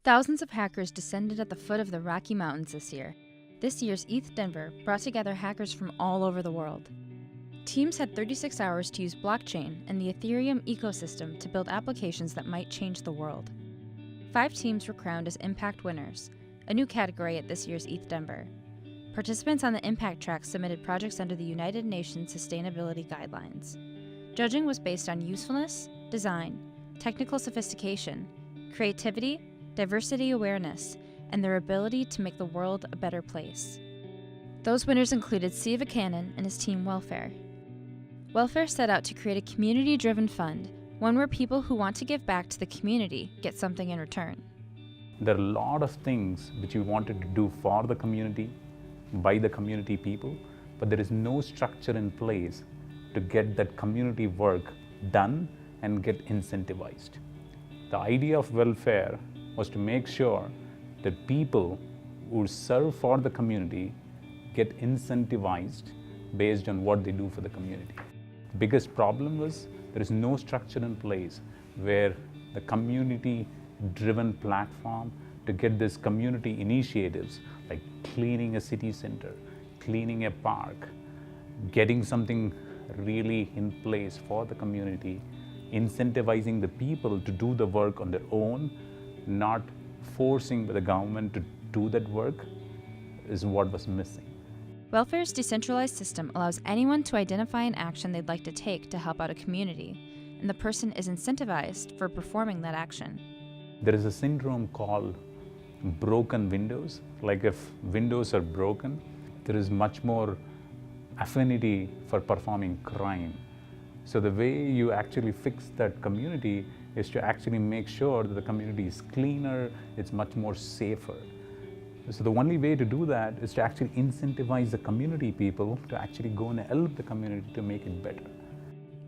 Thousands of hackers descended at the foot of the Rocky Mountains this year. This year's ETHDenver brought together hackers from all over the world. Teams had 36 hours to use blockchain and the Ethereum ecosystem to build applications that might change the world. 5 teams were crowned as Impact winners, a new category at this year's ETHDenver. Participants on the Impact track submitted projects under the United Nations Sustainability Guidelines. Judging was based on usefulness, design, technical sophistication, creativity, diversity awareness, and their ability to make the world a better place. Those winners included Siva Kannan and his team Welfair. Welfair set out to create a community-driven fund, one where people who want to give back to the community get something in return. There are a lot of things which we wanted to do for the community, by the community people, but there is no structure in place to get that community work done and get incentivized. The idea of Welfair was to make sure that people who serve for the community get incentivized based on what they do for the community. The biggest problem was there is no structure in place where the community-driven platform to get these community initiatives like cleaning a city center, cleaning a park, getting something really in place for the community, incentivizing the people to do the work on their own, not forcing the government to do that work, is what was missing. Welfare's decentralized system allows anyone to identify an action they'd like to take to help out a community, and the person is incentivized for performing that action. There is a syndrome called broken windows. Like if windows are broken, there is much more affinity for performing crime. So the way you actually fix that community is to actually make sure that the community is cleaner, it's much more safer. So the only way to do that is to actually incentivize the community people to actually go and help the community to make it better.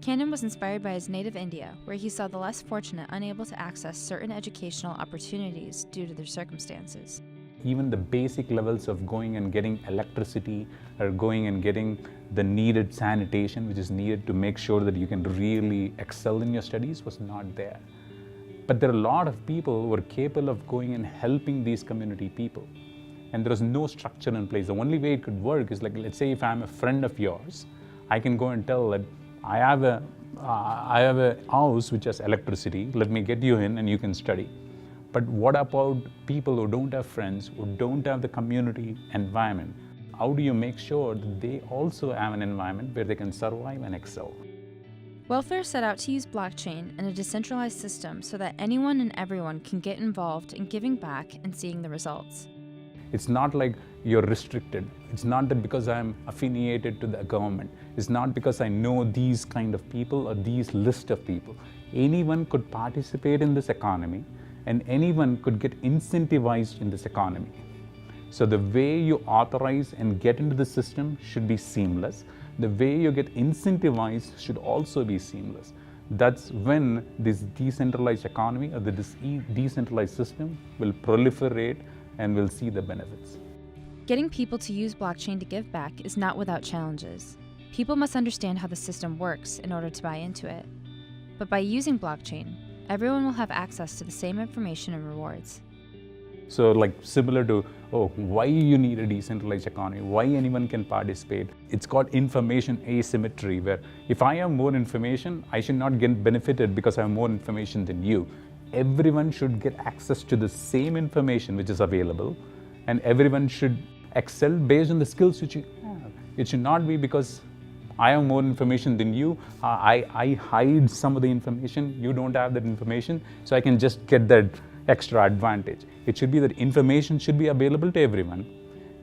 Kannan was inspired by his native India, where he saw the less fortunate unable to access certain educational opportunities due to their circumstances. Even the basic levels of going and getting electricity or going and getting the needed sanitation, which is needed to make sure that you can really excel in your studies, was not there. But there are a lot of people who are capable of going and helping these community people. And there is no structure in place. The only way it could work is like, let's say if I'm a friend of yours, I can go and tell that I have a house which has electricity, let me get you in and you can study. But what about people who don't have friends, who don't have the community environment? How do you make sure that they also have an environment where they can survive and excel? Welfair set out to use blockchain and a decentralized system so that anyone and everyone can get involved in giving back and seeing the results. It's not like you're restricted. It's not that because I'm affiliated to the government. It's not because I know these kind of people or these list of people. Anyone could participate in this economy and anyone could get incentivized in this economy. So the way you authorize and get into the system should be seamless. The way you get incentivized should also be seamless. That's when this decentralized economy or this decentralized system will proliferate and we'll see the benefits. Getting people to use blockchain to give back is not without challenges. People must understand how the system works in order to buy into it. But by using blockchain, everyone will have access to the same information and rewards. So like similar to, why you need a decentralized economy, why anyone can participate. It's called information asymmetry, where if I have more information, I should not get benefited because I have more information than you. Everyone should get access to the same information which is available, and everyone should excel based on the skills which you have. It should not be because I have more information than you, I hide some of the information, you don't have that information, so I can just get that extra advantage. It should be that information should be available to everyone,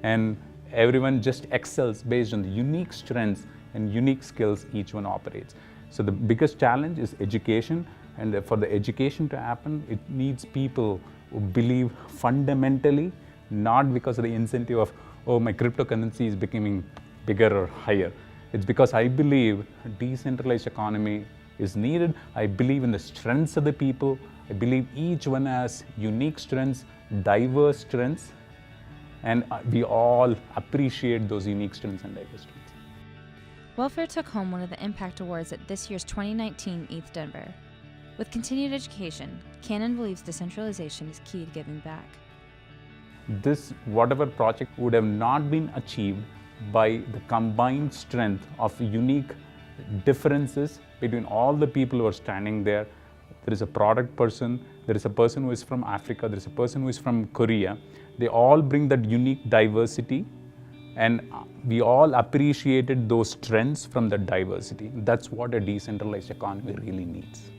and everyone just excels based on the unique strengths and unique skills each one operates. So the biggest challenge is education, and for the education to happen, it needs people who believe fundamentally, not because of the incentive of, my cryptocurrency is becoming bigger or higher. It's because I believe a decentralized economy is needed. I believe in the strengths of the people. I believe each one has unique strengths, diverse strengths, and we all appreciate those unique strengths and diverse strengths. Welfair took home one of the Impact Awards at this year's 2019 ETHDenver. With continued education, Kannan believes decentralization is key to giving back. This, whatever project would have not been achieved by the combined strength of unique differences between all the people who are standing there. There is a product person, there is a person who is from Africa, there is a person who is from Korea. They all bring that unique diversity, and we all appreciated those strengths from the diversity. That's what a decentralized economy really needs.